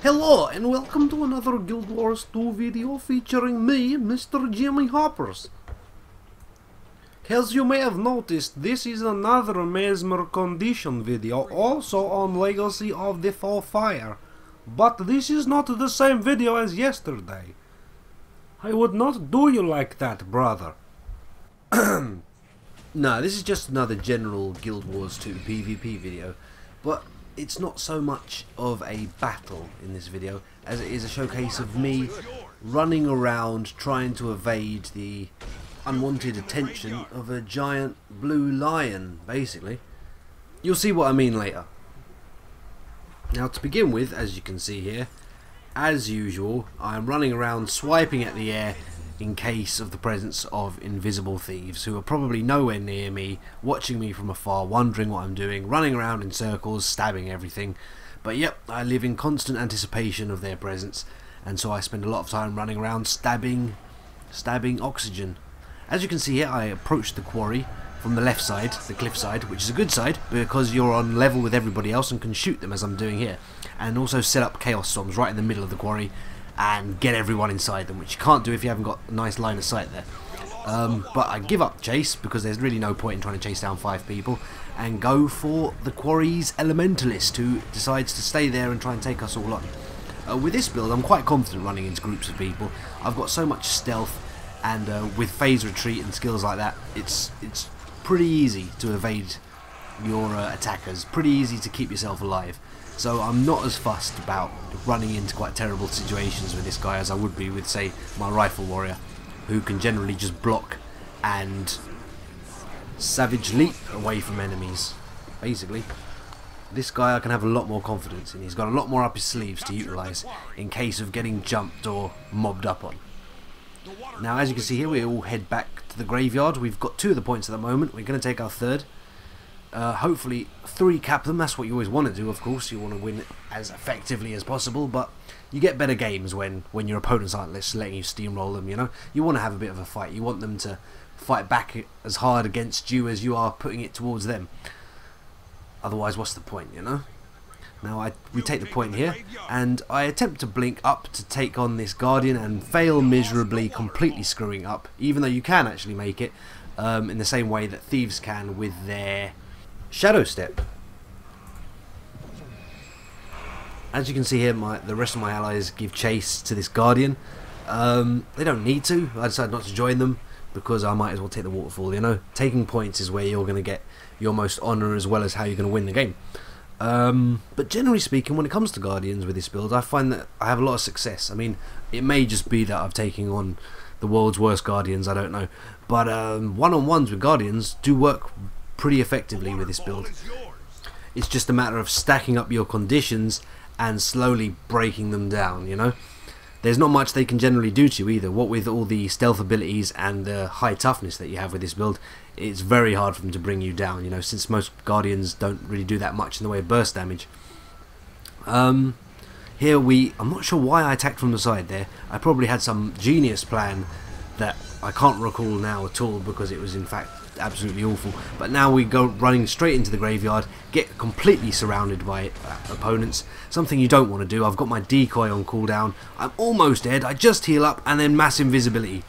Hello and welcome to another Guild Wars 2 video featuring me, Mr. Jimmy Hoppers. As you may have noticed, this is another Mesmer condition video, also on Legacy of the Fall Fire. But this is not the same video as yesterday. I would not do you like that, brother. No, this is just another general Guild Wars 2 PvP video, but it's not so much of a battle in this video as it is a showcase of me running around trying to evade the unwanted attention of a giant blue lion, basically. You'll see what I mean later. Now, to begin with, as you can see here, as usual, I'm running around swiping at the air in case of the presence of invisible thieves who are probably nowhere near me, watching me from afar, wondering what I'm doing, running around in circles, stabbing everything. But yep, I live in constant anticipation of their presence, and so I spend a lot of time running around stabbing oxygen. As you can see here, I approach the quarry from the left side, the cliff side, which is a good side because you're on level with everybody else and can shoot them as I'm doing here, and also set up chaos storms right in the middle of the quarry and get everyone inside them, which you can't do if you haven't got a nice line of sight there. But I give up chase because there's really no point in trying to chase down 5 people and go for the quarry's elementalist, who decides to stay there and try and take us all on. With this build, I'm quite confident running into groups of people. I've got so much stealth, and with phase retreat and skills like that, it's pretty easy to evade your attackers, pretty easy to keep yourself alive. So I'm not as fussed about running into quite terrible situations with this guy as I would be with, say, my rifle warrior, who can generally just block and savage leap away from enemies. Basically, this guy I can have a lot more confidence in. He's got a lot more up his sleeves to utilise in case of getting jumped or mobbed up on. Now, as you can see here, we all head back to the graveyard. We've got 2 of the points at the moment. We're going to take our 3rd. Hopefully 3 cap them. That's what you always want to do, of course. You want to win as effectively as possible, but you get better games when your opponents aren't just letting you steamroll them, you know. You want to have a bit of a fight. You want them to fight back as hard against you as you are putting it towards them. Otherwise, what's the point, you know? Now we take the point here, and I attempt to blink up to take on this Guardian and fail miserably, completely screwing up, even though you can actually make it in the same way that thieves can with their Shadow Step. As you can see here, the rest of my allies give chase to this Guardian. They don't need to. I decided not to join them because I might as well take the waterfall, you know. Taking points is where you're going to get your most honour as well as how you're going to win the game. But generally speaking, when it comes to Guardians with this build, I find that I have a lot of success. I mean, it may just be that I'm taking on the world's worst Guardians, I don't know. But one-on-ones with Guardians do work pretty effectively with this build. It's just a matter of stacking up your conditions and slowly breaking them down, you know. There's not much they can generally do to you either. What with all the stealth abilities and the high toughness that you have with this build, it's very hard for them to bring you down, you know, since most Guardians don't really do that much in the way of burst damage. I'm not sure why I attacked from the side there. I probably had some genius plan that I can't recall now at all because it was in fact absolutely awful. But now we go running straight into the graveyard, get completely surrounded by opponents, something you don't want to do. I've got my decoy on cooldown, I'm almost dead, I just heal up, and then mass invisibility,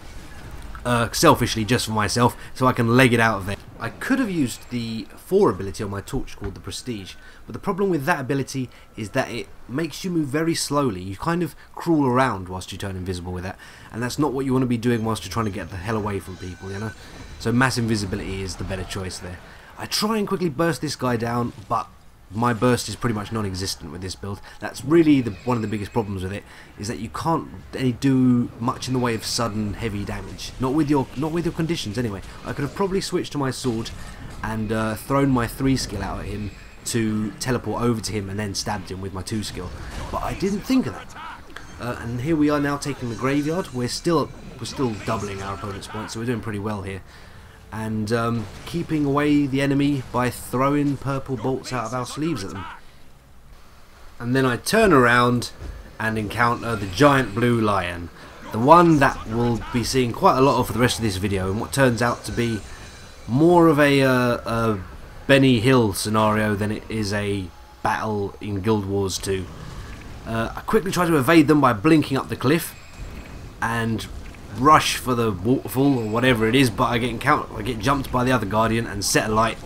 selfishly just for myself, so I can leg it out of there. I could have used the 4 ability on my torch called the Prestige, but the problem with that ability is that it makes you move very slowly. You kind of crawl around whilst you turn invisible with that, and that's not what you want to be doing whilst you're trying to get the hell away from people, you know. So mass invisibility is the better choice there. I try and quickly burst this guy down, but my burst is pretty much non-existent with this build. That's really one of the biggest problems with it, is that you can't do much in the way of sudden heavy damage. Not with your conditions anyway. I could have probably switched to my sword and thrown my 3 skill out at him to teleport over to him and then stabbed him with my 2 skill, but I didn't think of that. And here we are now taking the graveyard. We're still doubling our opponent's points, so we're doing pretty well here. And keeping away the enemy by throwing purple bolts out of our sleeves at them. And then I turn around and encounter the giant blue lion, the one that we'll be seeing quite a lot of for the rest of this video, and what turns out to be more of a Benny Hill scenario than it is a battle in Guild Wars 2. I quickly try to evade them by blinking up the cliff and rush for the waterfall or whatever it is, but I get jumped by the other Guardian and set alight.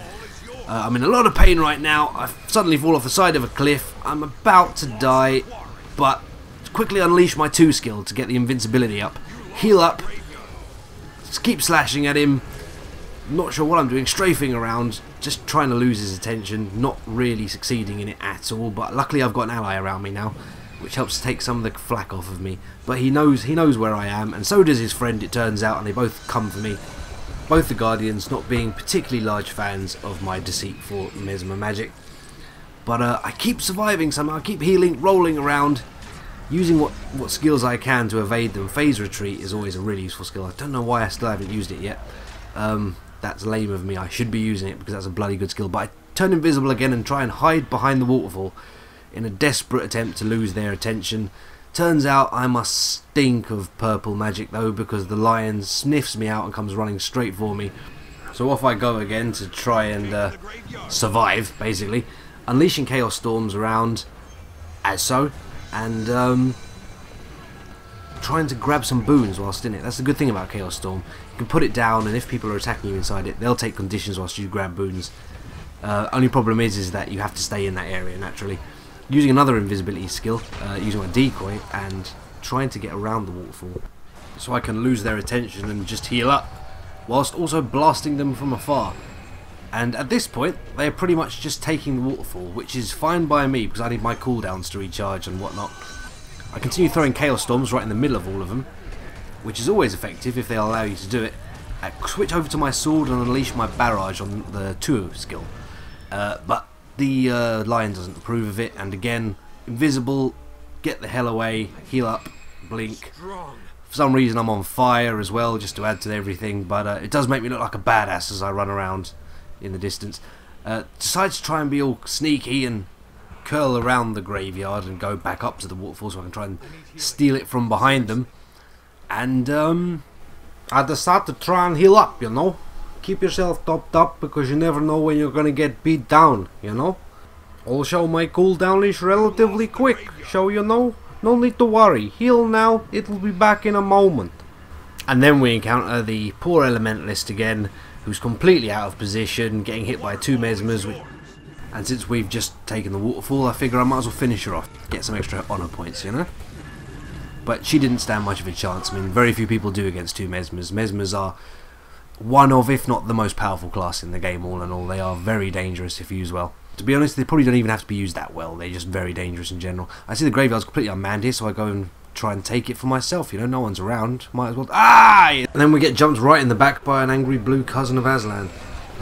I'm in a lot of pain right now. I suddenly fall off the side of a cliff. I'm about to die, but quickly unleash my 2 skill to get the invincibility up. Heal up, just keep slashing at him. Not sure what I'm doing, strafing around, just trying to lose his attention, not really succeeding in it at all, but luckily I've got an ally around me now, which helps to take some of the flack off of me. But he knows where I am, and so does his friend, it turns out, and they both come for me. Both the Guardians not being particularly large fans of my deceitful Mesmer magic. But I keep surviving somehow, I keep healing, rolling around, using what skills I can to evade them. Phase retreat is always a really useful skill. I don't know why I still haven't used it yet. That's lame of me, I should be using it because that's a bloody good skill. But I turn invisible again and try and hide behind the waterfall in a desperate attempt to lose their attention. Turns out I must stink of purple magic though, because the lion sniffs me out and comes running straight for me. So off I go again to try and survive, basically. Unleashing Chaos Storms around, as so, and trying to grab some boons whilst in it. That's the good thing about Chaos Storm. You can put it down, and if people are attacking you inside it, they'll take conditions whilst you grab boons. Only problem is that you have to stay in that area naturally. Using another invisibility skill, using my decoy, and trying to get around the waterfall so I can lose their attention and just heal up, whilst also blasting them from afar. And at this point, they are pretty much just taking the waterfall, which is fine by me because I need my cooldowns to recharge and whatnot. I continue throwing Chaos Storms right in the middle of all of them, which is always effective if they allow you to do it. I switch over to my sword and unleash my barrage on the 2 skill, but the lion doesn't approve of it, and again, invisible, get the hell away, heal up, blink. For some reason I'm on fire as well, just to add to everything, but it does make me look like a badass as I run around in the distance. Decides to try and be all sneaky and curl around the graveyard and go back up to the waterfall so I can try and steal it from behind them. And I decide to try and heal up, you know. Keep yourself topped up because you never know when you're gonna get beat down, you know. Also, my cooldown is relatively quick, so you know, no need to worry. Heal now, it'll be back in a moment. And then we encounter the poor Elementalist again, who's completely out of position, getting hit by 2 Mesmers. And since we've just taken the waterfall, I figure I might as well finish her off, get some extra honour points, you know. But she didn't stand much of a chance. I mean, very few people do against 2 Mesmers. Mesmers are one of, if not the most powerful class in the game, all in all. They are very dangerous if used well. To be honest, they probably don't even have to be used that well. They're just very dangerous in general. I see the graveyard's completely unmanned here, so I go and try and take it for myself. You know, no one's around. Might as well. Ah! And then we get jumped right in the back by an angry blue cousin of Aslan.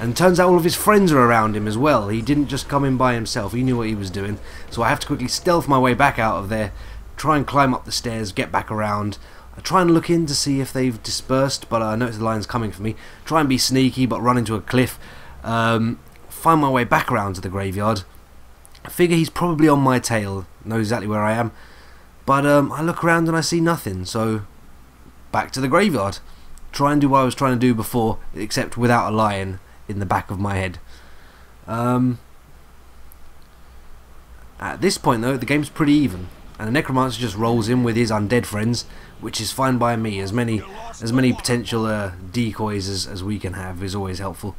And turns out all of his friends are around him as well. He didn't just come in by himself. He knew what he was doing. So I have to quickly stealth my way back out of there, try and climb up the stairs, get back around. I try and look in to see if they've dispersed, but I notice the lion's coming for me. Try and be sneaky, but run into a cliff. Find my way back around to the graveyard. I figure he's probably on my tail, knows exactly where I am. But I look around and I see nothing, so back to the graveyard. Try and do what I was trying to do before, except without a lion in the back of my head. At this point though, the game's pretty even, and the Necromancer just rolls in with his undead friends, which is fine by me. As many potential decoys as we can have is always helpful.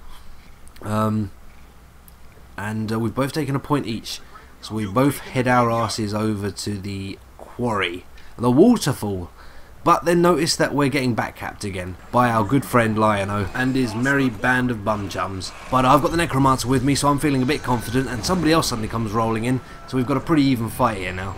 And we've both taken a point each, so we both head our asses over to the quarry, the waterfall. But then notice that we're getting backcapped again by our good friend Lion-O and his merry band of bum chums. But I've got the Necromancer with me, so I'm feeling a bit confident, and somebody else suddenly comes rolling in, so we've got a pretty even fight here now.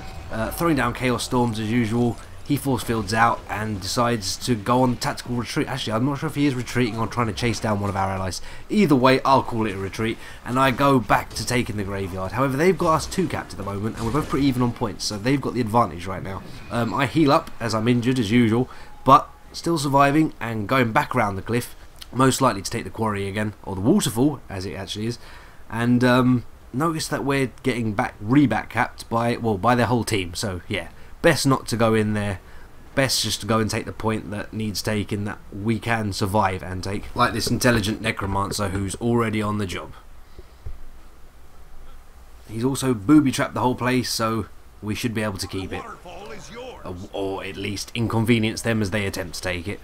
Throwing down Chaos Storms as usual, he force fields out and decides to go on tactical retreat. Actually, I'm not sure if he is retreating or trying to chase down one of our allies. Either way, I'll call it a retreat, and I go back to taking the graveyard. However, they've got us 2 capped at the moment, and we're both pretty even on points, so they've got the advantage right now. I heal up as I'm injured as usual, but still surviving and going back around the cliff, most likely to take the quarry again, or the waterfall as it actually is. And notice that we're getting back capped by their whole team. So yeah, best not to go in there. Best just to go and take the point that needs taking, that we can survive and take, like this intelligent Necromancer who's already on the job. He's also booby trapped the whole place, so we should be able to keep it. Or at least inconvenience them as they attempt to take it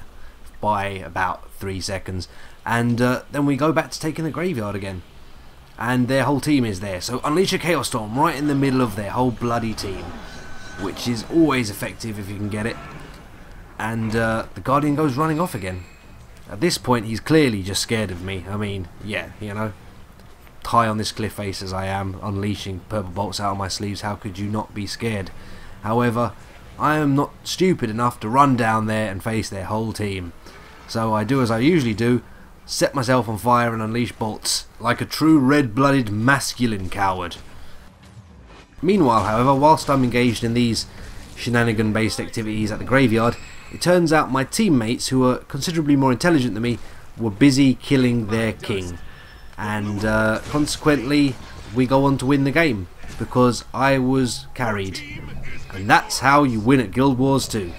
by about 3 seconds. And then we go back to taking the graveyard again. And their whole team is there. So unleash a Chaos Storm right in the middle of their whole bloody team, which is always effective if you can get it. And the Guardian goes running off again. At this point he's clearly just scared of me. I mean, yeah, you know, high on this cliff face as I am, unleashing purple bolts out of my sleeves, how could you not be scared? However, I am not stupid enough to run down there and face their whole team. So I do as I usually do, set myself on fire and unleash bolts, like a true red-blooded masculine coward. Meanwhile, however, whilst I'm engaged in these shenanigan-based activities at the graveyard, it turns out my teammates, who are considerably more intelligent than me, were busy killing their king. And consequently, we go on to win the game, because I was carried. And that's how you win at Guild Wars 2.